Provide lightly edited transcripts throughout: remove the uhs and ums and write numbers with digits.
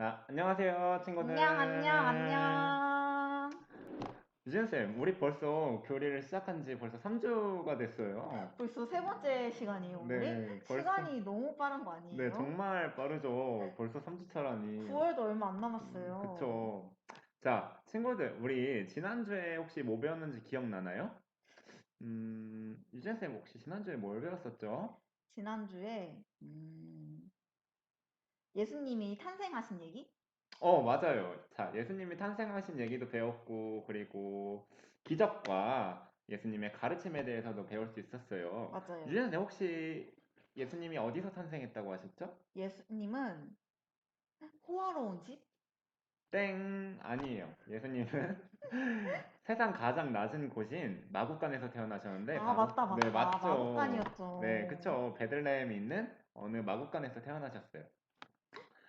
안녕하세요, 안녕, 안녕, 친구들. 안녕. 유진쌤, 우리 벌써 교리를 시작한 지 벌써 3주가 됐어요. 벌써 세 번째 시간이에요, 오늘이? 네, 벌써, 시간이 너무 빠른 거 네, 아니에요? 정말 빠르죠. 벌써 3주 차라니. 9월도 얼마 안 남았어요. 그쵸. 자, 친구들, 우리 지난주에 혹시 뭐 배웠는지 기억나나요? 유진쌤 혹시 지난주에 뭘 배웠었죠? 지난주에, 예수님이 탄생하신 얘기? 맞아요. 자, 예수님이 탄생하신 얘기도 배웠고, 그리고 기적과 예수님의 가르침에 대해서도 배울 수 있었어요. 맞아요. 유진님 혹시 예수님이 어디서 탄생했다고 하셨죠? 예수님은 호화로운 집? 아니에요. 예수님은 세상 가장 낮은 곳인 마구간에서 태어나셨는데, 아, 맞다, 네, 맞다. 맞죠. 네, 마구간이었죠. 그쵸. 베들레헴에 있는 어느 마구간에서 태어나셨어요.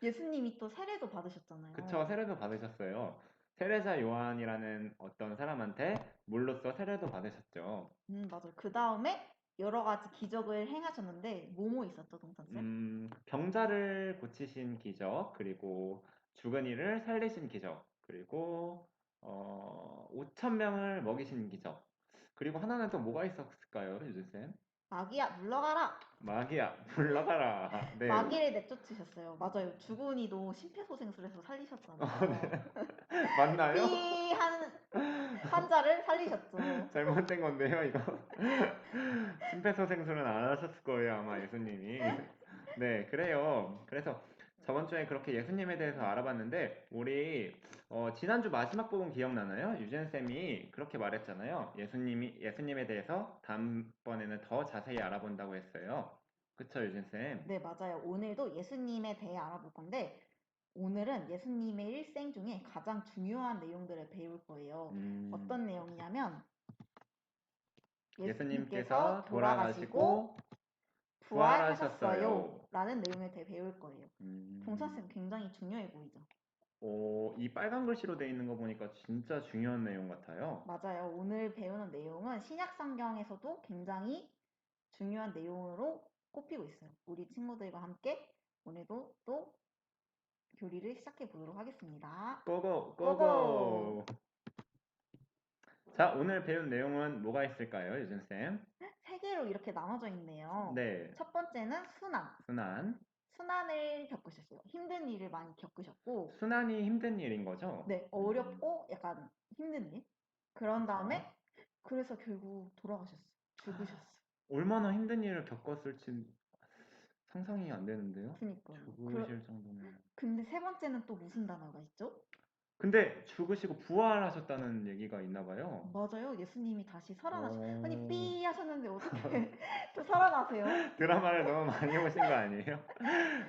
예수님이 또 세례도 그쵸, 받으셨잖아요. 세례도 받으셨어요. 세례자 요한이라는 어떤 사람한테 물로써 세례도 받으셨죠. 맞아요. 그 다음에 여러 가지 기적을 행하셨는데, 뭐뭐 있었죠, 동찬쌤? 병자를 고치신 기적, 그리고 죽은 이를 살리신 기적, 그리고 5천 명을 먹이신 기적. 그리고 하나는 또 뭐가 있었을까요, 유진쌤? 마귀야, 물러가라! 마귀야, 물러가라. 네. 마귀를 내쫓으셨어요. 맞아요. 주군이도 심폐소생술해서 살리셨잖아요. 네. 맞나요? 삐 하는 환자를 살리셨죠. 잘못된 건데요, 이거. 심폐소생술은 안 하셨을 거예요, 아마 예수님이. 네, 그래요. 그래서 저번 주에 그렇게 예수님에 대해서 알아봤는데, 우리, 지난주 마지막 부분 기억나나요? 유진 쌤이 그렇게 말했잖아요. 예수님에 대해서 다음번에는 더 자세히 알아본다고 했어요. 그쵸, 유진 쌤? 네, 맞아요. 오늘도 예수님에 대해 알아볼 건데, 오늘은 예수님의 일생 중에 가장 중요한 내용들을 배울 거예요. 음, 어떤 내용이냐면, 예수님께서 예수님께서 돌아가시고 돌아가시고 부활하셨어요. 부활하셨어요. 라는 내용에 대해 배울 거예요. 음, 동사쌤 굉장히 중요해 보이죠? 이 빨간 글씨로 돼 있는 거 보니까 진짜 중요한 내용 같아요. 맞아요. 오늘 배우는 내용은 신약 성경에서도 굉장히 중요한 내용으로 꼽히고 있어요. 우리 친구들과 함께 오늘도 또 교리를 시작해 보도록 하겠습니다. 고고, 고고! 고고! 자, 오늘 배운 내용은 뭐가 있을까요, 유진쌤? 세 개로 이렇게 나눠져 있네요. 네, 첫 번째는 순환. 순환. 순환을 겪으셨어요. 힘든 일을 많이 겪으셨고, 순환이 힘든 일인 거죠? 네, 어렵고 약간 힘든 일. 그런 그쵸. 다음에 그래서 결국 돌아가셨어요. 죽으셨어요. 얼마나 힘든 일을 겪었을지 상상이 안 되는데요? 그니까요. 죽으실 정도면. 근데 세 번째는 또 무슨 단어가 있죠? 근데 죽으시고 부활하셨다는 얘기가 있나 봐요. 맞아요. 예수님이 다시 살아나시. 아니 어, 삐 하셨는데 어떻게 또 살아나세요? 드라마를 너무 많이 보신 거 아니에요?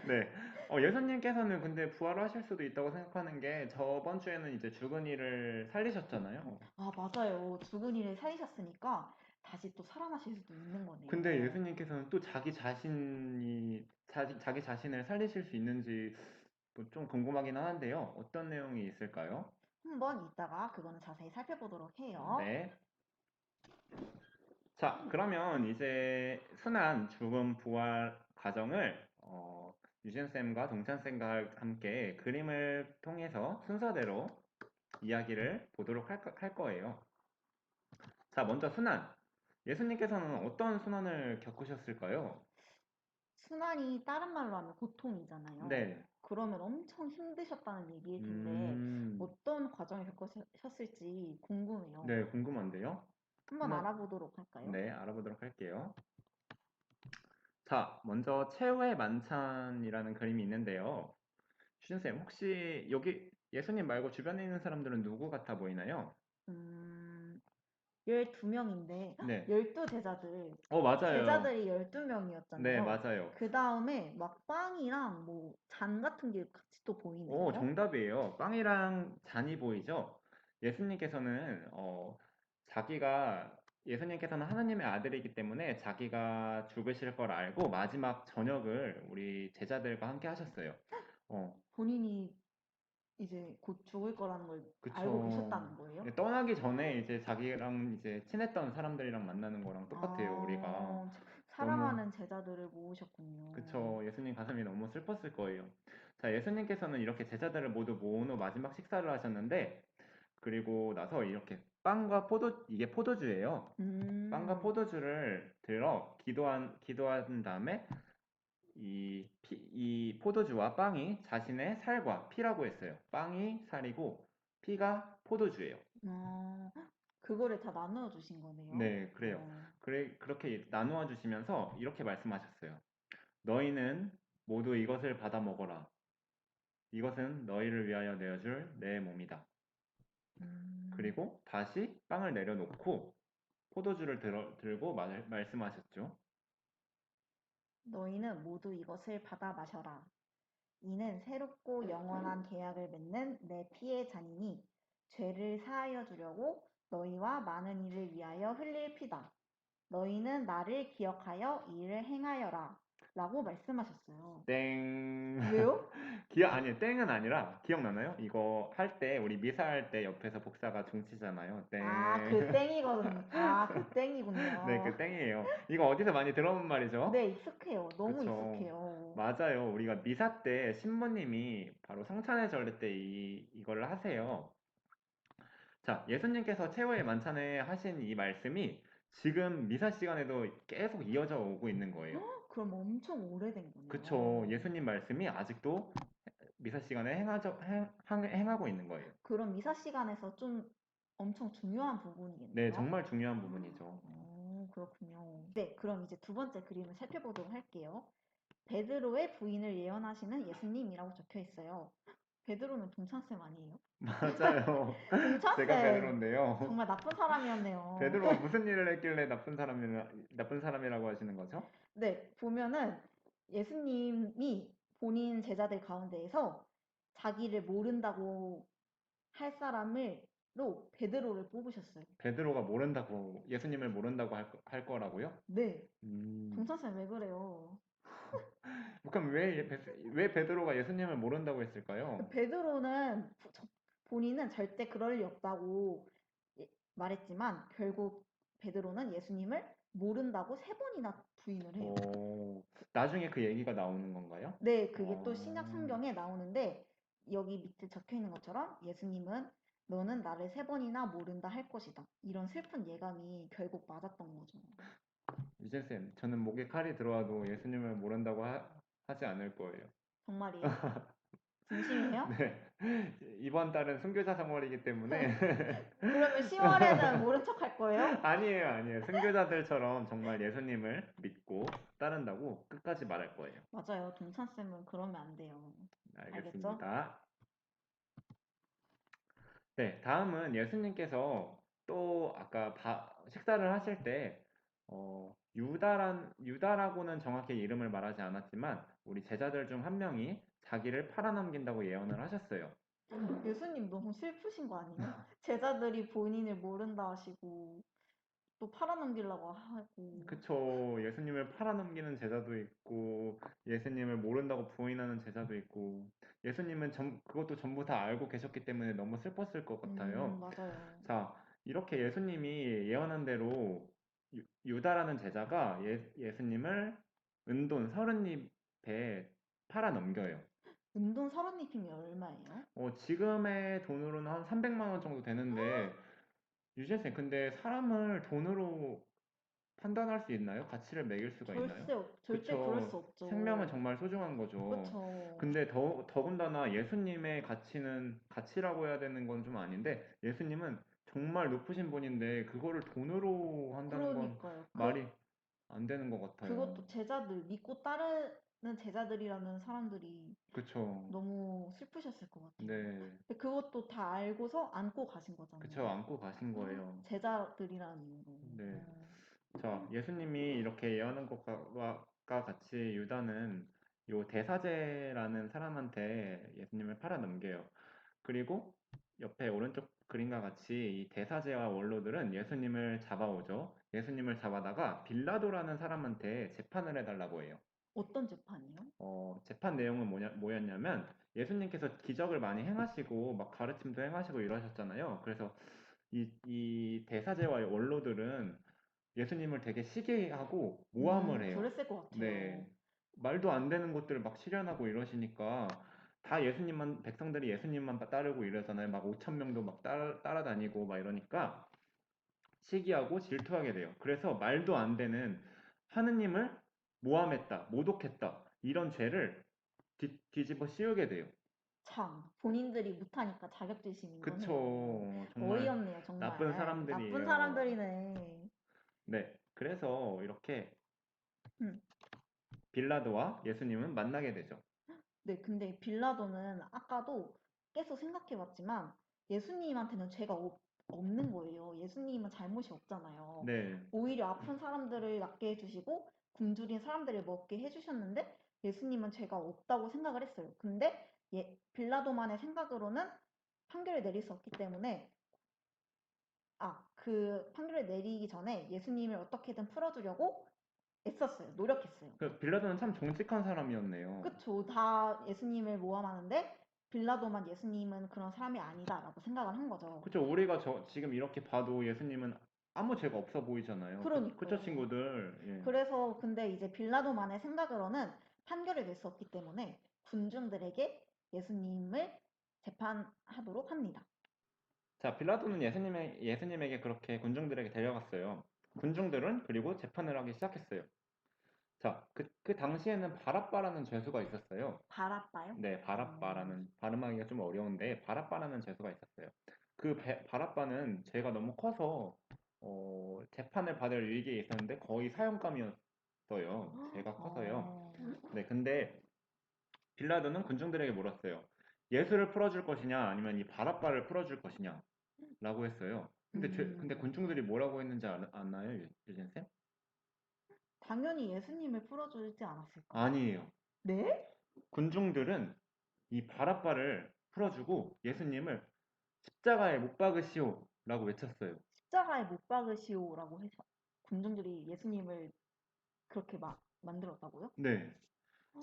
네. 예수님께서는 근데 부활하실 수도 있다고 생각하는 게 저번 주에는 이제 죽은 이를 살리셨잖아요. 아 맞아요. 죽은 이를 살리셨으니까 다시 또 살아나실 수도 있는 근데 거네요. 예수님께서는 또 자기 자신을 살리실 수 있는지 뭐좀 궁금하긴 하는데요. 어떤 내용이 있을까요? 한번 이따가 그거는 자세히 살펴보도록 해요. 네. 자, 그러면 이제 순환 죽음 부활 과정을 유진쌤과 동찬쌤과 함께 그림을 통해서 순서대로 이야기를 보도록 할 거예요. 자, 먼저 순환. 예수님께서는 어떤 순환을 겪으셨을까요? 순환이 다른 말로 하면 고통이잖아요. 네. 그러면 엄청 힘드셨다는 얘기일 텐데 음, 어떤 과정을 겪으셨을지 궁금해요. 네, 궁금한데요. 한번 한번, 알아보도록 할까요? 네, 알아보도록 할게요. 자, 먼저 최후의 만찬이라는 그림이 있는데요. 주진쌤, 혹시 여기 예수님 말고 주변에 있는 사람들은 누구 같아 보이나요? 음, 12명인데, 네. 12제자들, 맞아요. 제자들이 네, 12명이었잖아요. 맞아요. 그 다음에 막 빵이랑 뭐 잔 같은 게 같이 또 보이네요. 정답이에요. 빵이랑 잔이 보이죠? 예수님께서는, 예수님께서는 하나님의 아들이기 때문에 자기가 죽으실 걸 알고 마지막 저녁을 우리 제자들과 함께 하셨어요. 어, 본인이 이제 곧 죽을 거라는 걸 알고 그쵸. 계셨다는 거예요? 떠나기 전에 이제 자기랑 이제 친했던 사람들이랑 만나는 거랑 똑같아요, 우리가. 너무, 사랑하는 제자들을 모으셨군요. 그쵸. 예수님 가슴이 너무 슬펐을 거예요. 자, 예수님께서는 이렇게 제자들을 모두 모은 후 마지막 식사를 하셨는데, 그리고 나서 이렇게 이게 포도주예요. 빵과 음, 포도주를 들어 기도한 다음에 이 포도주와 빵이 자신의 살과 피라고 했어요. 빵이 살이고 피가 포도주예요. 그거를 다 나누어 주신 거네요. 네, 그래요. 그렇게 나누어 주시면서 이렇게 말씀하셨어요. 너희는 모두 이것을 받아 먹어라. 이것은 너희를 위하여 내어줄 내 몸이다. 음, 그리고 다시 빵을 내려놓고 포도주를 들고 말씀하셨죠. 너희는 모두 이것을 받아 마셔라. 이는 새롭고 영원한 계약을 맺는 내 피의 잔이니 죄를 사하여 주려고 너희와 많은 이를 위하여 흘릴 피다. 너희는 나를 기억하여 이 일을 행하여라. 라고 말씀하셨어요. 땡. 왜요? 아니, 땡은 아니라, 기억나나요? 이거 할 때, 우리 미사 할 때 옆에서 복사가 종치잖아요. 아, 땡. 그 땡이거든. 아, 그 네, 땡이군요. 그 땡이에요. 이거 어디서 많이 들어본 말이죠? 네, 익숙해요. 너무 그쵸. 익숙해요. 맞아요. 우리가 미사 때 신부님이 바로 성찬의 절례 때 이걸 하세요. 자, 예수님께서 최후의 만찬에 하신 이 말씀이 지금 미사 시간에도 계속 이어져 오고 있는 거예요. 그럼 엄청 오래된 그쵸. 거네요. 예수님 말씀이 아직도 미사 시간에 행하고 있는 거예요. 그럼 미사 시간에서 좀 엄청 중요한 네, 부분이겠네요. 정말 중요한 부분이죠. 그렇군요. 네, 그럼 이제 두 번째 그림을 살펴보도록 할게요. 베드로의 부인을 예언하시는 예수님이라고 적혀 있어요. 베드로는 동찬쌤 아니에요? 맞아요. 제가 동찬쌤! 베드로인데요. 정말 나쁜 사람이었네요. 베드로가 무슨 일을 했길래 나쁜 사람이라고 하시는 거죠? 네, 보면은 예수님이 본인 제자들 가운데에서 자기를 모른다고 할 사람을로 베드로를 뽑으셨어요. 베드로가 예수님을 모른다고 할 거라고요? 네, 음, 동찬쌤 왜 그래요? 그럼 왜 베드로가 예수님을 모른다고 했을까요? 베드로는 본인은 절대 그럴 리 없다고 예- 말했지만 결국 베드로는 예수님을 모른다고 세 번이나 부인을 해요. 어, 나중에 그 얘기가 나오는 건가요? 네, 그게 또 신약 어, 성경에 나오는데 여기 밑에 적혀 있는 것처럼 예수님은 너는 나를 세 번이나 모른다 할 것이다. 이런 슬픈 예감이 결국 맞았던 거죠. 유재쌤, 저는 목에 칼이 들어와도 예수님을 모른다고 하지 않을 거예요. 정말이에요? 진심이에요? 네. 이번 달은 순교자 성월이기 때문에 그러면 10월에는 모른 척 할 거예요? 아니에요, 아니에요. 순교자들처럼 정말 예수님을 믿고 따른다고 끝까지 말할 거예요. 맞아요. 동찬쌤은 그러면 안 돼요. 알겠죠? 알겠습니다. 네, 다음은 예수님께서 또 아까 식사를 하실 때 유다라고는 정확히 이름을 말하지 않았지만 우리 제자들 중 한 명이 자기를 팔아넘긴다고 예언을 하셨어요. 예수님 너무 슬프신 거 아니에요? 제자들이 본인을 모른다 하시고 또 팔아넘기려고 하고 그쵸. 예수님을 팔아넘기는 제자도 있고, 예수님을 모른다고 부인하는 제자도 있고, 예수님은 그것도 전부 다 알고 계셨기 때문에 너무 슬펐을 것 같아요. 맞아요. 자, 이렇게 예수님이 예언한 대로 유다라는 제자가 예수님을 은돈 30입에 팔아넘겨요. 은돈 서른잎이면 얼마예요? 지금의 돈으로는 한 300만 원 정도 되는데, 유진쌤, 근데 사람을 돈으로 판단할 수 있나요? 가치를 매길 수가 있나요? 절대 그럴 수 그쵸. 생명은 없죠. 정말 소중한 거죠. 그쵸. 근데 더군다나 예수님의 가치라고 해야 되는 건 좀 아닌데, 예수님은 정말 높으신 분인데, 그거를 돈으로 한다는 건 그러니까요. 말이 안 되는 것 같아요. 그것도 제자들, 믿고 따르는 제자들이라는 사람들이 그쵸. 너무 슬프셨을 것 같아요. 네. 근데 그것도 다 알고서 안고 가신 거잖아요. 그쵸. 안고 가신 거예요. 제자들이라는 이유로. 네. 자, 예수님이 이렇게 예언한 것과 같이 유다는 요 대사제라는 사람한테 예수님을 팔아넘겨요. 그리고 옆에 오른쪽 그림과 같이 이 대사제와 원로들은 예수님을 잡아오죠. 예수님을 잡아다가 빌라도라는 사람한테 재판을 해달라고 해요. 어떤 재판이요? 재판 내용은 뭐였냐면 예수님께서 기적을 많이 행하시고 막 가르침도 행하시고 이러셨잖아요. 그래서 이 대사제와 원로들은 예수님을 되게 시기하고 모함을 해요. 그랬을 것 같아요. 네. 말도 안 되는 것들을 막 실현하고 이러시니까 다 예수님만 백성들이 예수님만 따르고 이러잖아요. 막 5천 명도 막 따라다니고 막 이러니까 시기하고 질투하게 돼요. 그래서 말도 안 되는 하느님을 모함했다, 모독했다 이런 죄를 뒤집어 씌우게 돼요. 참, 본인들이 못하니까 자격지심인 거네요. 그쵸. 정말 어이없네요, 나쁜 정말. 나쁜 사람들이에요. 사람들이네. 네. 그래서 이렇게 음. 빌라도와 예수님은 만나게 되죠. 네, 근데 빌라도는 아까도 계속 생각해봤지만 예수님한테는 죄가 없는 거예요. 예수님은 잘못이 없잖아요. 네. 오히려 아픈 사람들을 낫게 해주시고 굶주린 사람들을 먹게 해주셨는데 예수님은 죄가 없다고 생각을 했어요. 근데 빌라도만의 생각으로는 판결을 내릴 수 없기 때문에 그 판결을 내리기 전에 예수님을 어떻게든 풀어주려고 애썼어요. 노력했어요. 그 빌라도는 참 정직한 사람이었네요. 그쵸. 다 예수님을 모함하는데 빌라도만 예수님은 그런 사람이 아니다라고 생각을 한 거죠. 그쵸. 우리가 지금 이렇게 봐도 예수님은 아무 죄가 없어 보이잖아요. 그쵸, 그러니까요. 친구들. 예. 그래서 근데 이제 빌라도만의 생각으로는 판결을 낼 수 없기 때문에 군중들에게 예수님을 재판하도록 합니다. 자, 빌라도는 예수님에게 그렇게 군중들에게 데려갔어요. 군중들은 그리고 재판을 하기 시작했어요. 자, 그 당시에는 바랍바라는 죄수가 있었어요. 바라빠요? 네, 바랍바라는 발음하기가 좀 어려운데 바랍바라는 죄수가 있었어요. 바랍바는 죄가 너무 커서 재판을 받을 위기에 있었는데 거의 사형감이었어요. 죄가 커서요. 어, 네, 근데 빌라도는 군중들에게 물었어요. 예수를 풀어줄 것이냐 아니면 이 바랍바를 풀어줄 것이냐 라고 했어요. 근데 음, 군중들이 뭐라고 했는지 아나요, 유진 쌤? 당연히 예수님을 풀어주지 않았을까요? 아니에요. 네? 군중들은 이 바랍바를 풀어주고 예수님을 십자가에 못 박으시오 라고 외쳤어요. 십자가에 못 박으시오라고 해서 군중들이 예수님을 그렇게 만들었다고요? 네.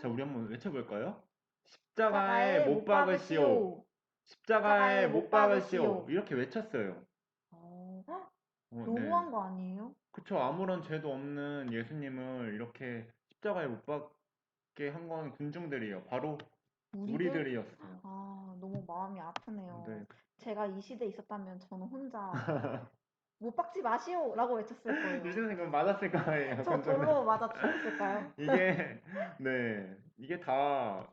자, 우리 한번 외쳐볼까요? 십자가에 십자가에 못 못 박으시오. 박으시오. 십자가에 십자가에 못 못 박으시오. 박으시오. 이렇게 외쳤어요. 헉, 네. 너무한 거 아니에요? 그쵸. 아무런 죄도 없는 예수님을 이렇게 십자가에 못 박게 한 건 군중들이에요. 바로 우리들? 우리들이었어요. 너무 마음이 아프네요. 네. 제가 이 시대에 있었다면 저는 혼자 못 박지 마시오라고 외쳤을 거예요. 유진은 그럼 맞았을 거예요, 저 군중들. 돌로 맞아 죽었을까요? 이게, 네. 이게 다,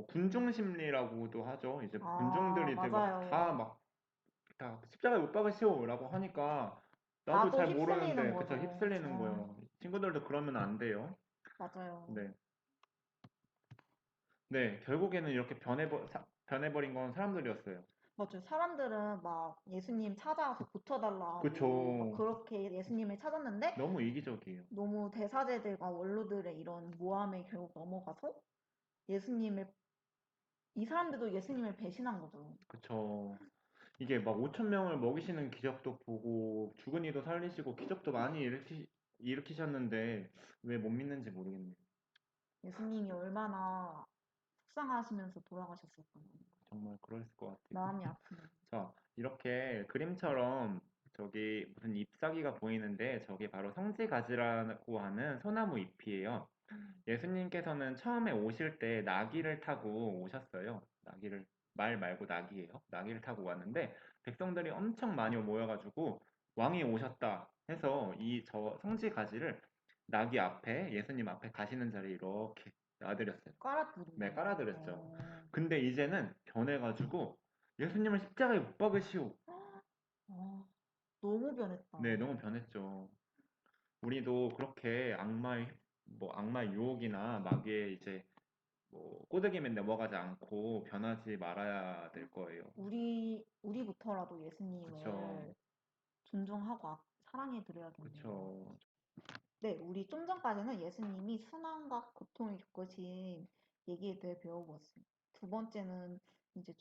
군중 심리라고도 하죠. 이제 군중들이 되게 맞아요. 다 십자가에 못 박으시오라고 하니까 나도 나도 잘 휩쓸리는 모르는데, 그쵸, 거죠. 휩쓸리는 거예요. 친구들도 그러면 안 돼요. 맞아요. 네. 네. 결국에는 이렇게 변해버린 건 사람들이었어요. 맞아요. 사람들은 막 예수님 찾아와서 고쳐달라고 막 그쵸. 그렇게 예수님을 찾았는데 너무 이기적이에요. 너무 대사제들과 원로들의 이런 모함에 결국 넘어가서 예수님을 이 사람들도 예수님을 배신한 거죠. 그쵸. 이게 막 5천 명을 먹이시는 기적도 보고 죽은 이도 살리시고 기적도 많이 일으키셨는데 왜 못 믿는지 모르겠네요. 예수님이 얼마나 속상하시면서 돌아가셨을까요? 정말 그랬을 것 같아요. 마음이 아프네요. 자, 이렇게 그림처럼 저기 무슨 잎사귀가 보이는데 저게 바로 성지가지라고 하는 소나무 잎이에요. 예수님께서는 처음에 오실 때 나귀를 타고 오셨어요. 말 말고 나귀예요. 나귀를 타고 왔는데 백성들이 엄청 많이 모여가지고 왕이 오셨다 해서 이 저 성지가지를 나귀 앞에 예수님 앞에 가시는 자리에 이렇게 놔드렸어요. 깔아두른 네, 거예요. 깔아드렸죠. 근데 이제는 변해가지고 예수님을 십자가에 못 박으시오. 어, 너무 변했다. 네, 너무 변했죠. 우리도 그렇게 악마의 유혹이나 마귀의 이제 꼬드김에 넘어가지 않고 변하지 말아야 될 거예요. 우리부터라도 그쵸, 예수님을 존중하고 사랑해 드려야겠네요. 그쵸, 네, 우리 좀 전까지는 예수님이 순환과 고통을 겪으신 얘기에 대해 배워보았어요. 두 번째는 이제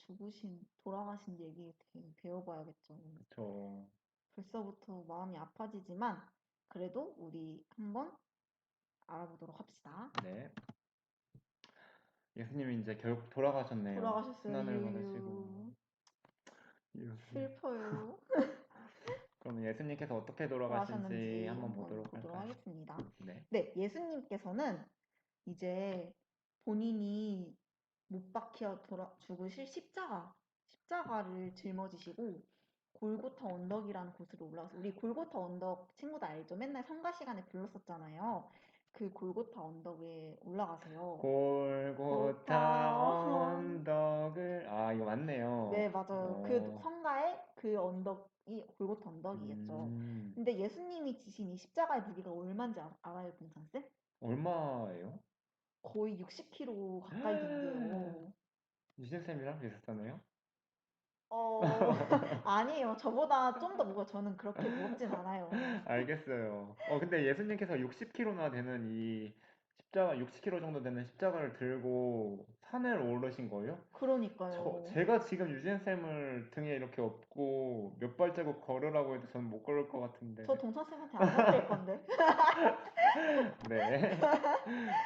돌아가신 얘기에 대해 배워봐야겠죠. 그쵸. 벌써부터 마음이 아파지지만 그래도 우리 한번 알아보도록 합시다. 네. 예수님이 이제 결국 돌아가셨네요. 돌아가셨어요. 순환을 받으시고. 유유. 이렇게. 슬퍼요. 그럼 예수님께서 어떻게 돌아가신지 돌아가셨는지 한번 한번 보도록 보도록 할까요? 하겠습니다. 네. 네, 예수님께서는 이제 본인이 못 박혀 죽으실 십자가를 짊어지시고 골고타 언덕이라는 곳으로 올라가서 우리 골고타 언덕 친구들 알죠? 맨날 성가 시간에 불렀었잖아요. 그 골고타 언덕에 올라가세요. 골고타 골고타 언덕을 아 이거 맞네요. 네, 맞아요. 그 어, 성가의 그 언덕이 골고타 언덕이겠죠. 음, 근데 예수님이 지신 이 십자가의 무게가 얼마인지 알아요, 봉찬쌤? 얼마예요? 거의 60kg 가까이 된대요. 유진 쌤이랑 비슷하네요. 어, 아니에요. 저보다 좀 더 무거워. 저는 그렇게 무겁진 않아요. 알겠어요. 근데 예수님께서 60kg나 되는 이 십자가, 60kg 정도 되는 십자가를 들고 산을 오르신 거예요? 그러니까요. 제가 지금 유진 쌤을 등에 이렇게 업고 몇 발자국 걸으라고 해도 저는 못 걸을 것 같은데. 저 동선생한테 안 맡길 건데. 네.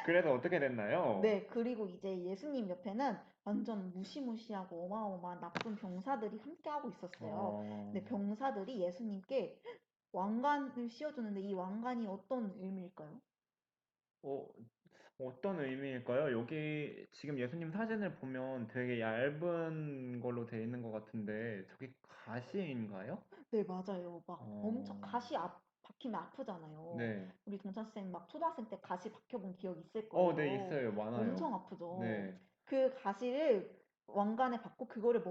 그래서 어떻게 됐나요? 네, 그리고 이제 예수님 옆에는 완전 무시무시하고 어마어마한 나쁜 병사들이 함께하고 있었어요. 어, 근데 병사들이 예수님께 왕관을 씌워주는데 이 왕관이 어떤 의미일까요? 어, 어떤 의미일까요? 여기 지금 예수님 사진을 보면 되게 얇은 걸로 되어 있는 것 같은데 저게 가시인가요? 네, 맞아요. 막 엄청 어, 박히면 아프잖아요. 네. 우리 동찬쌤 막 초등학생 때 가시 박혀본 기억 있을 네, 거예요. 있어요. 많아요. 엄청 아프죠. 네. 그 가시를 왕관에 받고 그거를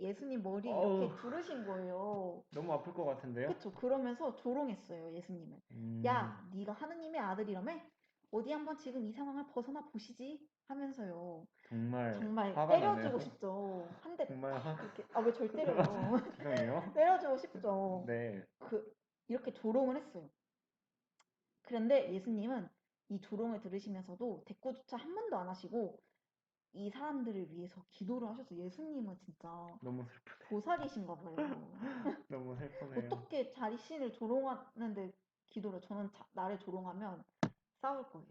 예수님 머리에 어우, 이렇게 두르신 거예요. 너무 아플 것 같은데요? 그쵸. 그러면서 조롱했어요, 예수님을. 음, 야, 네가 하느님의 아들이라며? 어디 한번 지금 이 상황을 벗어나 보시지? 하면서요. 정말 정말 화가 나네요. 때려주고 싶죠. 한 대 정말 팍 이렇게. 아, 왜 절 때려요? 죄송해요. 때려주고 싶죠. 네. 이렇게 조롱을 했어요. 그런데 예수님은 이 조롱을 들으시면서도 대꾸조차 한 번도 안 하시고 이 사람들을 위해서 기도를 하셔서 예수님은 진짜 너무 슬프네. 보살이신가 봐요. 너무 슬프네요. 어떻게 자신을 조롱하는데 기도를 저는 나를 조롱하면 싸울 거예요.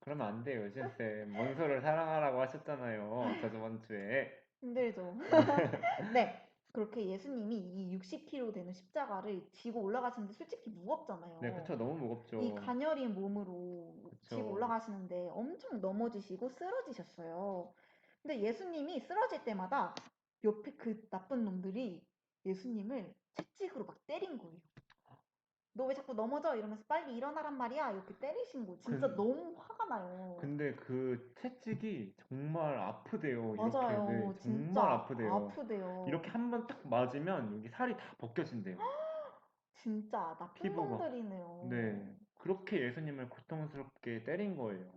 그러면 안 돼요, 유진쌤. 원수를 사랑하라고 하셨잖아요. 저번 주에. 힘들죠. 네. 네. 그렇게 예수님이 이 60kg 되는 십자가를 지고 올라가시는데 솔직히 네, 무겁잖아요. 그쵸. 너무 이 무겁죠. 가녀린 몸으로 지고 그쵸. 올라가시는데 엄청 넘어지시고 쓰러지셨어요. 근데 예수님이 쓰러질 때마다 옆에 그 나쁜 놈들이 예수님을 채찍으로 막 때린 거예요. 너 왜 자꾸 넘어져? 이러면서 빨리 일어나란 말이야. 이렇게 때리신 거. 진짜 근, 너무 화가 나요. 근데 그 채찍이 정말 아프대요. 이렇게, 네, 맞아요. 정말 진짜 아프대요. 아프대요. 이렇게 한 번 딱 맞으면 여기 살이 다 벗겨진대요. 진짜 나쁜 피부가. 네. 놈들이네요. 그렇게 예수님을 고통스럽게 때린 거예요.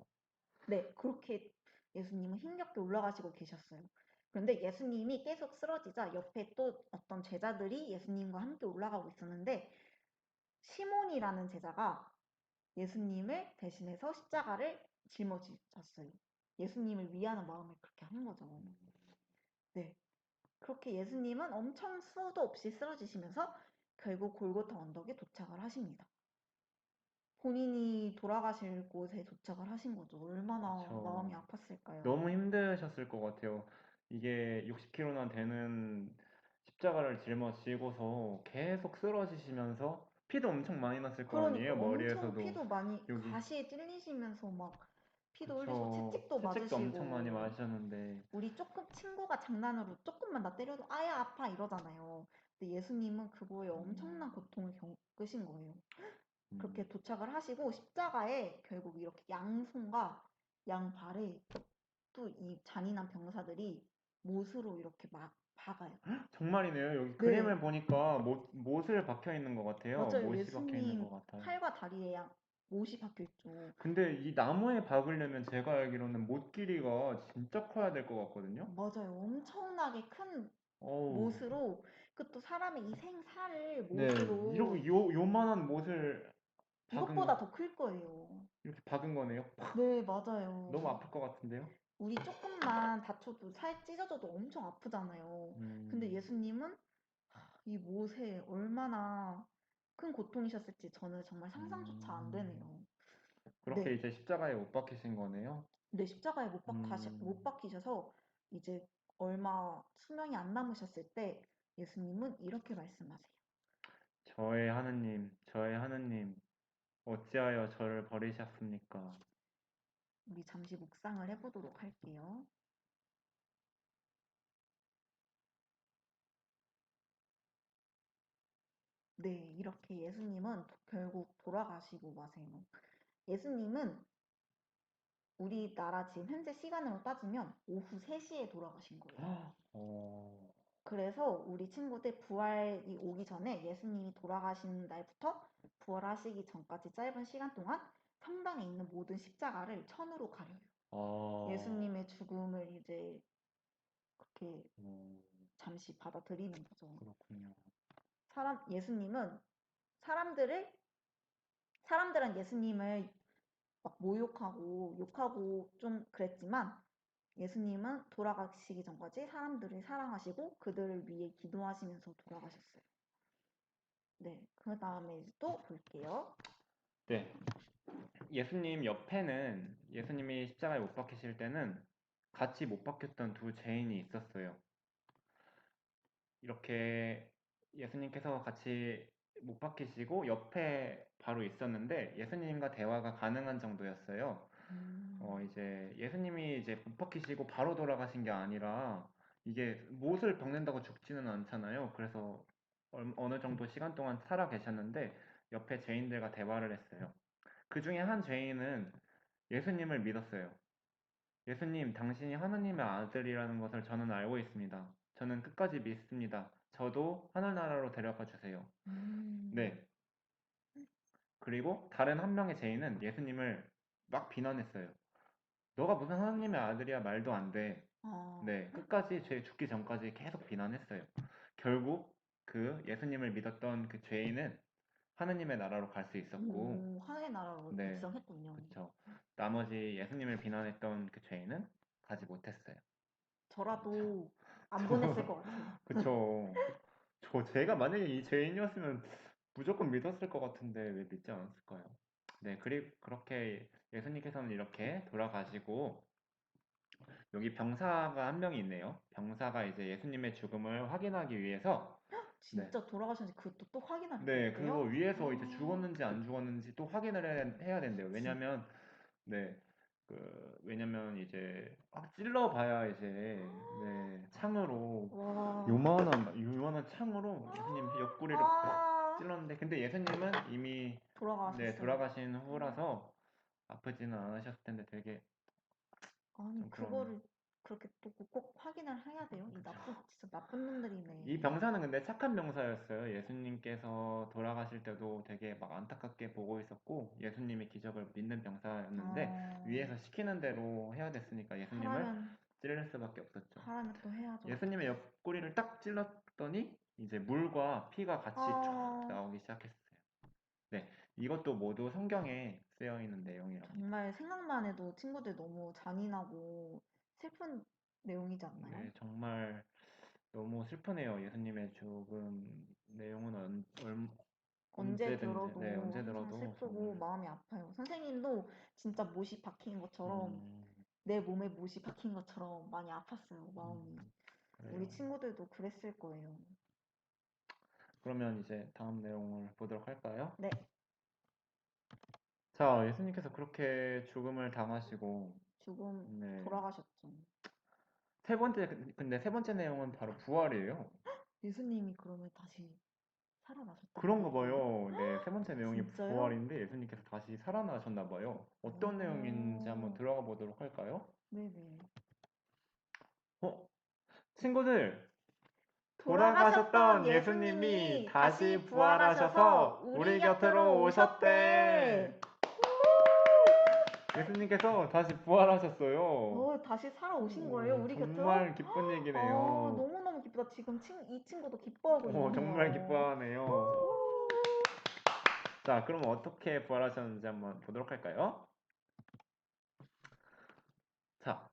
네, 그렇게 예수님은 힘겹게 올라가시고 계셨어요. 그런데 예수님이 계속 쓰러지자 옆에 또 어떤 제자들이 예수님과 함께 올라가고 있었는데 시몬이라는 제자가 예수님을 대신해서 십자가를 짊어졌어요. 예수님을 위하는 마음을 그렇게 한 거죠. 네. 그렇게 예수님은 엄청 수도 없이 쓰러지시면서 결국 골고타 언덕에 도착을 하십니다. 본인이 돌아가실 곳에 도착을 하신 거죠. 얼마나 마음이 그쵸. 아팠을까요? 너무 힘드셨을 것 같아요. 이게 60kg나 되는 십자가를 짊어지고서 계속 쓰러지시면서 피도 엄청 많이 났을 거 그러니까 아니에요? 엄청 머리에서도 피도 많이 여기. 가시에 찔리시면서 막 피도 흘리시고 그쵸. 채찍도 채찍도 엄청 많이 맞으시고 맞으셨는데. 우리 조금 친구가 장난으로 조금만 나 때려도 아야 아파 이러잖아요. 근데 예수님은 그거에 엄청난 고통을 겪으신 거예요. 음, 그렇게 도착을 하시고 십자가에 결국 이렇게 양손과 양발에 또 이 잔인한 병사들이 못으로 이렇게 막 박아요. 정말이네요. 여기 그림을 네, 보니까 못을 박혀 있는 것 같아요. 맞아요. 못이 박혀 있는 예수님 것 같아요. 팔과 다리에 못이 박혀 있죠. 근데 이 나무에 박으려면 제가 알기로는 못 길이가 진짜 커야 될 것 같거든요. 맞아요. 엄청나게 큰 어우, 못으로 그것도 사람의 이 생살을 네, 못으로 이렇게 요만한 못을 이것보다 박은, 더 클 거예요. 이렇게 박은 거네요. 팍! 네, 맞아요. 너무 아플 것 같은데요? 우리 조금만 다쳐도 살 찢어져도 엄청 아프잖아요. 근데 음, 예수님은 이 못에 얼마나 큰 고통이셨을지 저는 정말 상상조차 안 음, 되네요. 그렇게 네, 이제 십자가에 못 박히신 거네요. 네, 십자가에 못 음, 박히셔서 이제 얼마 수명이 안 남으셨을 때 예수님은 이렇게 말씀하세요. 저의 하느님, 어찌하여 저를 버리셨습니까? 우리 잠시 묵상을 해보도록 할게요. 네, 이렇게 예수님은 결국 돌아가시고 마세요. 예수님은 우리나라 지금 현재 시간으로 따지면 오후 3시에 돌아가신 거예요. 어, 그래서 우리 친구들 부활이 오기 전에 예수님이 돌아가신 날부터 부활하시기 전까지 짧은 시간 동안 성당에 있는 모든 십자가를 천으로 가려요. 어, 예수님의 죽음을 이제 그렇게 어, 잠시 받아들이는 거죠. 그렇군요. 예수님은 사람들을, 사람들은 예수님을 막 모욕하고 욕하고 좀 그랬지만 예수님은 돌아가시기 전까지 사람들을 사랑하시고 그들을 위해 기도하시면서 돌아가셨어요. 네, 그 다음에 또 볼게요. 네, 예수님 옆에는 예수님이 십자가에 못 박히실 때는 같이 못 박혔던 두 죄인이 있었어요. 이렇게 예수님께서 같이 못 박히시고 옆에 바로 있었는데 예수님과 대화가 가능한 정도였어요. 이제 예수님이 이제 못 박히시고 바로 돌아가신 게 아니라 이게 못을 박는다고 죽지는 않잖아요. 그래서 어느 정도 시간 동안 살아 계셨는데 옆에 죄인들과 대화를 했어요. 그 중에 한 죄인은 예수님을 믿었어요. 예수님, 당신이 하나님의 아들이라는 것을 저는 알고 있습니다. 저는 끝까지 믿습니다. 저도 하늘나라로 데려가 주세요. 음, 네. 그리고 다른 한 명의 죄인은 예수님을 막 비난했어요. 너가 무슨 하나님의 아들이야 말도 안 돼. 아, 네. 끝까지 죄 죽기 전까지 계속 비난했어요. 결국 그 예수님을 믿었던 그 죄인은 하느님의 나라로 갈 수 있었고, 오, 하나의 나라로 네. 입성했군요. 그쵸. 나머지 예수님을 비난했던 그 죄인은 가지 못했어요. 참. 저라도 안 보냈을 저, 것 같아요. 그쵸. 제가 만약에 이 죄인이었으면 무조건 믿었을 것 같은데 왜 믿지 않았을까요? 네, 그렇게 예수님께서는 이렇게 돌아가시고 여기 병사가 한 명이 있네요. 병사가 이제 예수님의 죽음을 확인하기 위해서 네, 진짜 돌아가셨는지 그것도 또 확인을 네, 그거 했대요? 위에서 이제 아, 죽었는지 안 죽었는지 또 확인을 해야 된대요. 진, 네, 왜냐면 이제 막 찔러봐야 이제 네, 창으로 와, 요만한 창으로 예수님 옆구리를 팍 아, 찔렀는데 근데 예수님은 이미 네, 돌아가셨어요. 돌아가신 후라서 아프지는 않으셨을 텐데 되게 아니, 좀 그런 그거를 그렇게 또 꼭 확인을 해야 돼요? 이 그쵸. 진짜 나쁜 이 놈들이네. 병사는 근데 착한 병사였어요. 예수님께서 돌아가실 때도 되게 막 안타깝게 보고 있었고 예수님의 기적을 믿는 병사였는데 어, 위에서 시키는 대로 해야 됐으니까 예수님을 하라면, 찔릴 수밖에 없었죠. 하라면 또 해야죠. 예수님의 옆구리를 딱 찔렀더니 이제 물과 피가 같이 쫙 아, 나오기 시작했어요. 네, 이것도 모두 성경에 쓰여 있는 내용이랍니다. 정말 생각만 해도 친구들 너무 잔인하고 슬픈 내용이지 않나요? 네, 정말 너무 슬프네요. 예수님의 죽음 내용은 언제 언제든지, 네, 들어도 언제 항상 들어도 슬프고 정말, 마음이 아파요. 선생님도 진짜 못이 박힌 것처럼 음, 내 몸에 못이 박힌 것처럼 많이 아팠어요, 마음이. 우리 그래요. 친구들도 그랬을 거예요. 그러면 이제 다음 내용을 보도록 할까요? 네, 자, 예수님께서 그렇게 죽음을 당하시고, 죽음 네. 돌아가셨죠. 근데 세 번째 내용은 바로 부활이에요. 예수님이 그러면 다시 살아나셨다는 그런가 얘기예요? 봐요. 네, 세 번째 내용이 진짜요? 부활인데 예수님께서 다시 살아나셨나 봐요. 어떤 내용인지 한번 오, 들어가 보도록 할까요? 네네. 어, 친구들, 돌아가셨던 돌아가셨던 예수님이 예수님이 다시 다시 부활하셔서 부활하셔서 우리 우리 곁으로 곁으로 오셨대. 오셨대. 예수님께서 다시 부활하셨어요. 다시 살아오신 거예요, 우리 곁으로? 정말 기쁜 아, 얘기네요. 너무너무 기쁘다. 지금 이 친구도 기뻐하고 정말 있네요. 기뻐하네요. 자, 그럼 어떻게 부활하셨는지 한번 보도록 할까요? 자,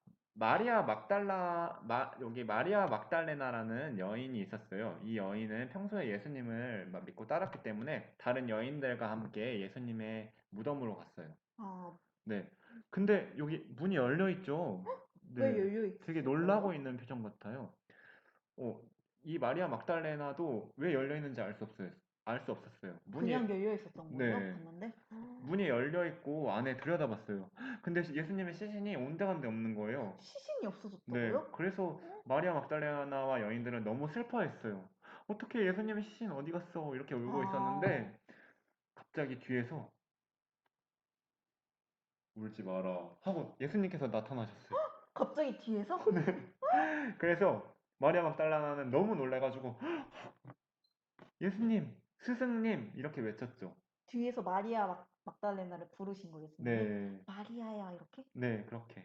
여기 마리아 막달레나라는 여인이 있었어요. 이 여인은 평소에 예수님을 막 믿고 따랐기 때문에 다른 여인들과 함께 예수님의 무덤으로 갔어요. 아, 네. 근데 여기 문이 열려 있죠? 왜 네. 열려 되게 있을까요? 놀라고 있는 표정 같아요. 이 마리아 막달레나도 왜 열려 있는지 알 수 없어요. 알 수 없었어요. 그냥 열려 있었던 거예요? 네, 봤는데? 문이 열려 있고 안에 들여다봤어요. 근데 예수님의 시신이 온데간데 없는 거예요. 시신이 네, 없어졌다고요? 그래서 마리아 mag달레나와 여인들은 너무 슬퍼했어요. 어떻게 예수님의 시신 어디 갔어? 이렇게 울고 아, 있었는데 갑자기 뒤에서 울지 마라 하고 예수님께서 나타나셨어요. 갑자기 뒤에서? 그래서 마리아 mag달레나는 너무 놀래가지고 예수님, 스승님 이렇게 외쳤죠. 뒤에서 마리아 막달레나를 부르신 거예요, 예수님이? 네, 마리아야, 이렇게? 네, 그렇게.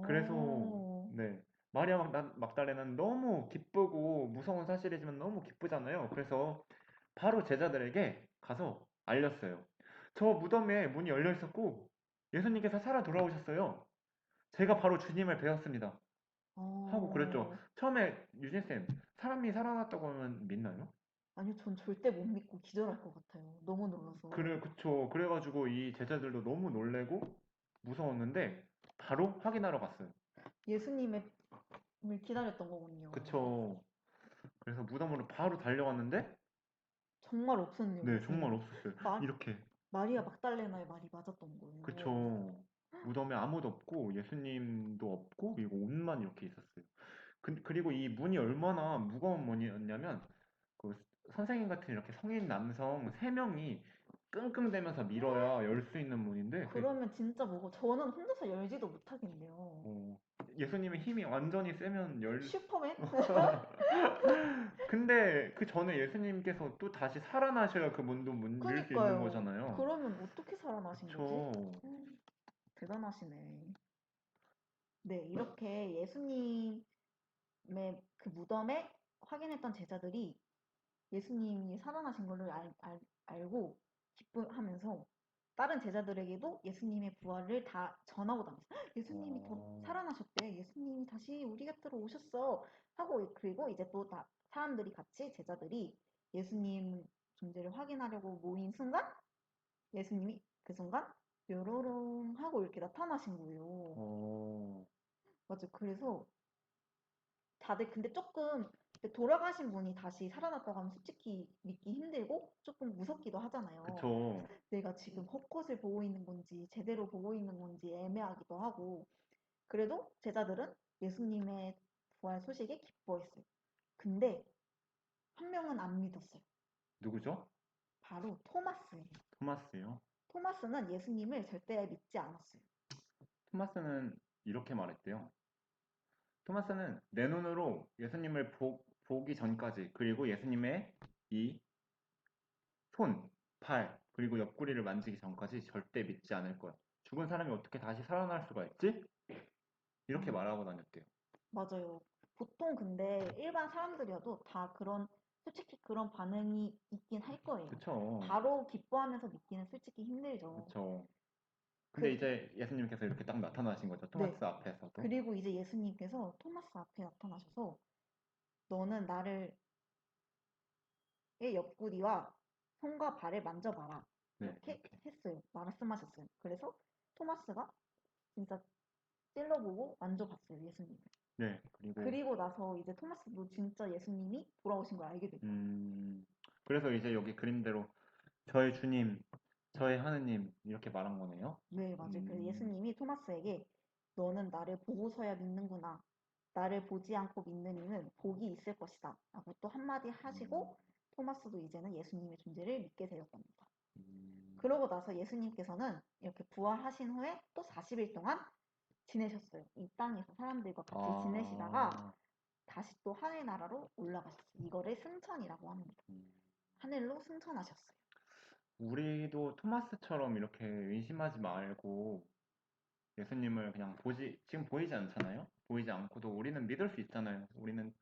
그래서 오, 네 마리아 막달레나는 너무 기쁘고 무서운 사실이지만 너무 기쁘잖아요. 그래서 바로 제자들에게 가서 알렸어요. 저 무덤에 문이 열려 있었고 예수님께서 살아 돌아오셨어요. 제가 바로 주님을 배웠습니다. 하고 그랬죠. 어, 처음에 유진 쌤 사람이 살아났다고 하면 믿나요? 아니요, 전 절대 못 믿고 기절할 것 같아요. 너무 놀라서. 그래 그쵸. 그래가지고 이 제자들도 너무 놀래고 무서웠는데 바로 확인하러 갔어요. 예수님을 기다렸던 거군요. 그쵸. 그래서 무덤으로 바로 달려갔는데 정말 없었네요, 네, 정말 예수님이. 없었어요. 마, 이렇게. 마리아 막달레나의 말이 맞았던 거예요. 그쵸. 무덤에 아무도 없고, 예수님도 없고, 그리고 옷만 이렇게 있었어요. 그리고 이 문이 얼마나 무거운 문이었냐면, 그 선생님 같은 이렇게 성인 남성 3명이 끙끙대면서 밀어야 열 수 있는 문인데, 그러면 진짜 뭐고, 저는 혼자서 열지도 못하겠네요. 어, 예수님의 힘이 완전히 세면 슈퍼맨? 근데 그 전에 예수님께서 또 다시 살아나셔야 그 문도 열 수 있는 그니까요. 거잖아요. 그러면 어떻게 살아나신 거지? 그쵸. 대단하시네. 네, 이렇게 예수님의 그 무덤에 확인했던 제자들이 예수님이 살아나신 걸로 알고 기뻐하면서 다른 제자들에게도 예수님의 부활을 다 전하고 다녔어요. "헉, 예수님이 더 어, 살아나셨대. 예수님이 다시 우리 곁으로 오셨어. 하고 그리고 이제 또 사람들이 같이 제자들이 예수님 존재를 확인하려고 모인 순간 예수님이 그 순간 뾰로롱 하고 이렇게 나타나신 거예요. 어, 맞아. 그래서 다들 근데 조금 돌아가신 분이 다시 살아났다고 하면 솔직히 믿기 힘들고 조금 무섭기도 하잖아요. 그쵸. 내가 지금 헛것을 보고 있는 건지 제대로 보고 있는 건지 애매하기도 하고. 그래도 제자들은 예수님의 부활 소식에 기뻐했어요. 근데 한 명은 안 믿었어요. 누구죠? 바로 토마스예요. 토마스요. 토마스는 예수님을 절대 믿지 않았어요. 토마스는 이렇게 말했대요. 토마스는 내 눈으로 예수님을 보기 전까지, 그리고 예수님의 이 손, 팔, 그리고 옆구리를 만지기 전까지 절대 믿지 않을 거야. 죽은 사람이 어떻게 다시 살아날 수가 있지? 이렇게 음, 말하고 다녔대요. 맞아요. 보통 근데 일반 사람들이어도 다 솔직히 그런 반응이 있긴 할 거예요. 그쵸. 바로 기뻐하면서 믿기는 솔직히 힘들죠. 그쵸. 근데 그, 이제 예수님께서 이렇게 딱 나타나신 거죠. 네. 토마스 앞에서도. 그리고 이제 예수님께서 토마스 앞에 나타나셔서 너는 나를 의 옆구리와 손과 발을 만져봐라. 네, 이렇게 이렇게. 했어요. 말씀하셨어요. 그래서 토마스가 진짜 찔러보고 만져봤어요, 예수님을. 네, 그리고 그리고 나서 이제 토마스도 진짜 예수님이 돌아오신 걸 알게 됐죠. 음, 그래서 이제 여기 그림대로 저의 주님, 저의 하느님 이렇게 말한 거네요. 네, 맞아요. 그래서 음, 예수님이 토마스에게 너는 나를 보고서야 믿는구나. 나를 보지 않고 믿는 이는 복이 있을 것이다. 라고 또 한마디 음, 하시고 토마스도 이제는 예수님의 존재를 믿게 되었답니다. 음. 그러고 나서 예수님께서는 이렇게 부활하신 후에 또 40일 동안 지내셨어요. 이 땅에서 사람들과 같이 지내시다가 아, 다시 또 하늘나라로 올라가셨어요. 이거를 승천이라고 합니다. 음. 하늘로 승천하셨어요. 우리도 토마스처럼 이렇게 의심하지 말고 예수님을 그냥 지금 보이지 않잖아요? 보이지 않고도 우리는 믿을 수 있잖아요. 우리는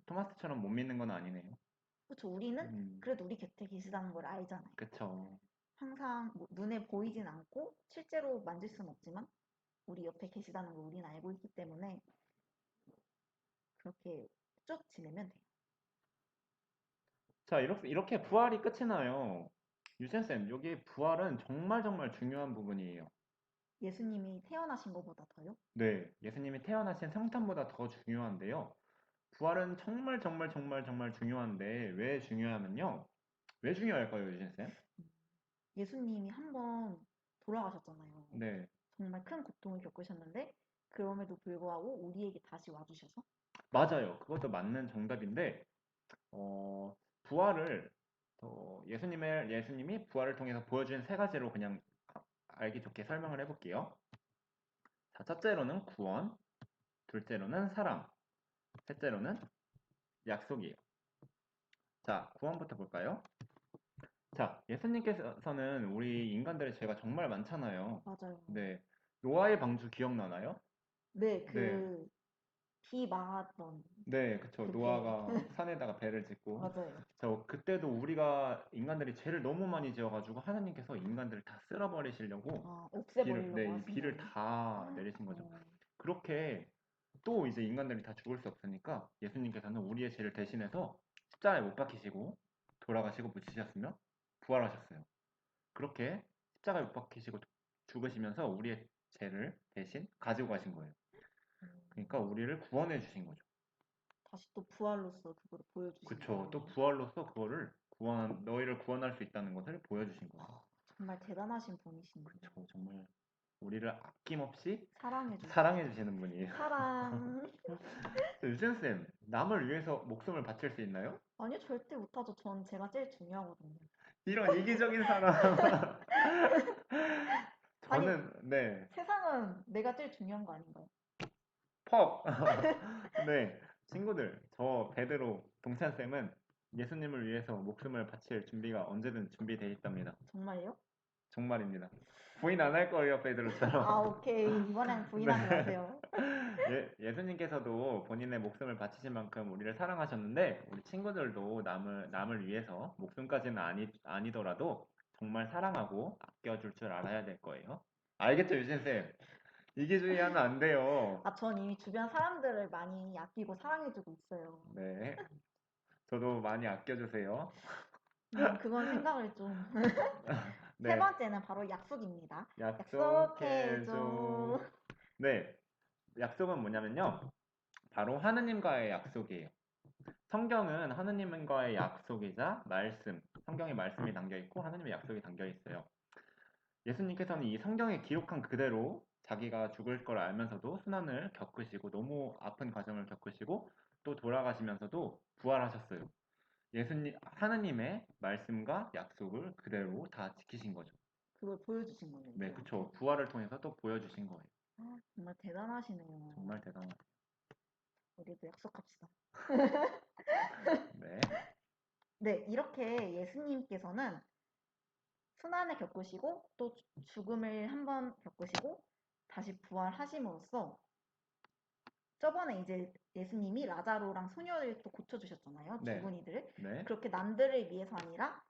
토마스처럼 못 믿는 건 아니네요. 그렇죠. 우리는 음, 그래도 우리 곁에 계시다는 걸 알잖아요. 그쵸. 항상 뭐 눈에 보이진 않고 실제로 만질 수는 없지만 우리 옆에 계시다는 걸 우리는 알고 있기 때문에 그렇게 쭉 지내면 돼요. 자, 이렇게 부활이 끝이 나요. 유진쌤, 여기 부활은 정말 정말 중요한 부분이에요. 예수님이 태어나신 것보다 더요? 네, 예수님이 태어나신 성탄보다 더 중요한데요. 부활은 정말 정말 정말 정말 중요한데 왜 중요하면요. 왜 중요할까요, 유진쌤? 예수님이 한 번 돌아가셨잖아요. 네, 정말 큰 고통을 겪으셨는데 그럼에도 불구하고 우리에게 다시 와주셔서 맞아요. 그것도 맞는 정답인데, 어, 부활을, 예수님이 부활을 통해서 보여준 세 가지로 그냥 알기 좋게 설명을 해볼게요. 자, 첫째로는 구원, 둘째로는 사랑, 셋째로는 약속이에요. 자, 구원부터 볼까요? 자, 예수님께서는 우리 인간들의 죄가 정말 많잖아요. 맞아요. 네. 노아의 방주 기억나나요? 네, 네. 비 많았던 네, 그쵸. 그 배. 노아가 산에다가 배를 짓고. 맞아요. 저, 그때도 우리가 인간들이 죄를 너무 많이 지어가지고 하나님께서 인간들을 다 쓸어버리시려고 없애버리려고 이 하신 비를 거예요. 다 내리신 거죠. 어, 그렇게 또 이제 인간들이 다 죽을 수 없으니까 예수님께서는 우리의 죄를 대신해서 십자가에 못 박히시고 돌아가시고 묻히셨으며 부활하셨어요. 그렇게 십자가에 못 박히시고 죽으시면서 우리의 죄를 대신 가지고 가신 거예요. 그러니까 우리를 구원해 주신 거죠. 다시 또 부활로서 그걸 보여주신 그쵸. 거예요. 또 부활로서 그거를 너희를 구원할 수 있다는 것을 보여주신 거예요. 정말 대단하신 분이시네요. 그쵸. 정말 우리를 아낌없이 사랑해 주시. 사랑해 주시는 분이에요. 사랑. 유진쌤, 남을 위해서 목숨을 바칠 수 있나요? 아니요, 절대 못하죠. 전 제가 제일 중요하거든요. 이런 이기적인 사람. 아니, 저는, 네, 세상은 내가 제일 중요한 거 아닌가요? 퍽! 네, 친구들, 저 베드로 동찬쌤은 예수님을 위해서 목숨을 바칠 준비가 언제든 준비되어 있답니다. 정말요? 정말입니다. 부인 안 할 거예요, 베드로처럼. 아, 오케이. 이번엔 네. 부인하지 마세요. 예수님께서도 본인의 목숨을 바치신 만큼 우리를 사랑하셨는데, 우리 친구들도 남을 위해서, 목숨까지는 아니더라도 정말 사랑하고 아껴줄 줄 알아야 될 거예요. 알겠죠, 유진쌤? 이기주의 하면 안 돼요. 전 이미 주변 사람들을 많이 아끼고 사랑해주고 있어요. 네. 저도 많이 아껴주세요. 그건 생각을 좀. 세 네. 번째는 바로 약속입니다. 약속해줘. 약속해줘. 네. 약속은 뭐냐면요. 바로 하느님과의 약속이에요. 성경은 하느님과의 약속이자 말씀, 성경에 말씀이 담겨 있고 하느님의 약속이 담겨 있어요. 예수님께서는 이 성경에 기록한 그대로 자기가 죽을 걸 알면서도 순환을 겪으시고 너무 아픈 과정을 겪으시고 또 돌아가시면서도 부활하셨어요. 하느님의 말씀과 약속을 그대로 다 지키신 거죠. 그걸 보여주신 거예요, 네, 우리한테. 그쵸. 부활을 통해서 또 보여주신 거예요. 정말 대단하시네요. 정말 대단하죠. 우리도 약속합시다. 네, 네, 이렇게 예수님께서는 순환을 겪으시고 또 죽음을 한번 겪으시고 다시 부활하심으로써 저번에 이제 예수님이 라자로랑 소녀를 또 고쳐주셨잖아요. 네, 죽은 이들을. 네. 그렇게 남들을 위해서 아니라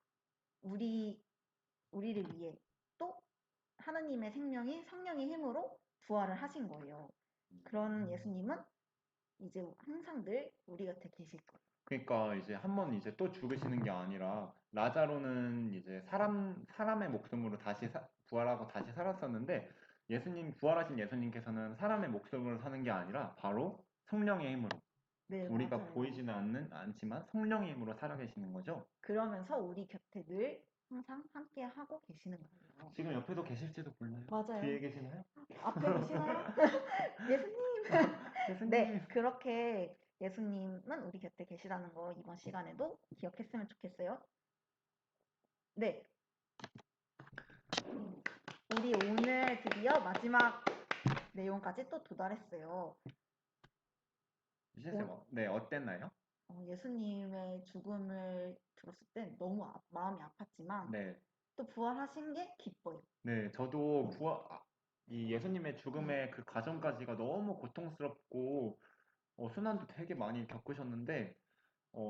우리, 우리를 위해 또 하느님의 생명이 성령의 힘으로 부활을 하신 거예요. 그런 예수님은 이제 항상 늘 우리 곁에 계실 거예요. 그러니까 이제 한 번 이제 또 죽으시는 게 아니라 라자로는 이제 사람의 목숨으로 부활하고 다시 살았었는데 부활하신 예수님께서는 사람의 목숨으로 사는 게 아니라 바로 성령의 힘으로 네, 우리가 맞아요. 보이지는 않지만 성령의 힘으로 살아계시는 거죠. 그러면서 우리 곁에 늘 항상 함께 하고 계시는 거예요. 지금 옆에도 계실지도 몰라요. 맞아요. 뒤에 계시나요? 앞에 계시나요? 예수님! 예수님. 네, 그렇게 예수님은 우리 곁에 계시다는 거 이번 시간에도 기억했으면 좋겠어요. 네, 우리 오늘 드디어 마지막 내용까지 또 도달했어요. 유진쌤, 네, 어땠나요? 예수님의 죽음을 들었을 때 너무 마음이 아팠지만 네, 또 부활하신 게 기뻐요. 네, 저도 이 예수님의 죽음의 그 과정까지가 너무 고통스럽고 순환도 되게 많이 겪으셨는데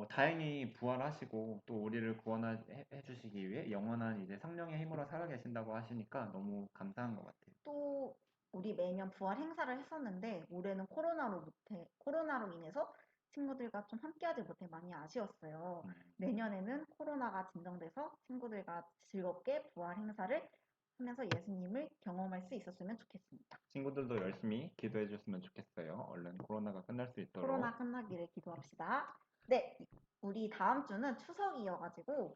다행히 부활하시고 또 우리를 구원해 주시기 위해 영원한 이제 성령의 힘으로 살아계신다고 하시니까 너무 감사한 것 같아요. 또 우리 매년 부활 행사를 했었는데 올해는 코로나로 인해서 친구들과 좀 함께하지 못해 많이 아쉬웠어요. 음, 내년에는 코로나가 진정돼서 친구들과 즐겁게 부활 행사를 하면서 예수님을 경험할 수 있었으면 좋겠습니다. 친구들도 열심히 기도해 줬으면 좋겠어요. 얼른 코로나가 끝날 수 코로나 있도록. 끝나기를 기도합시다. 네, 우리 다음 주는 추석이어가지고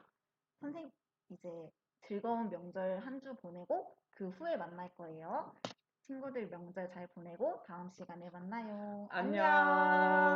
이제 즐거운 명절 한 주 보내고 그 후에 만날 거예요. 친구들 명절 잘 보내고 다음 시간에 만나요. 안녕. 안녕!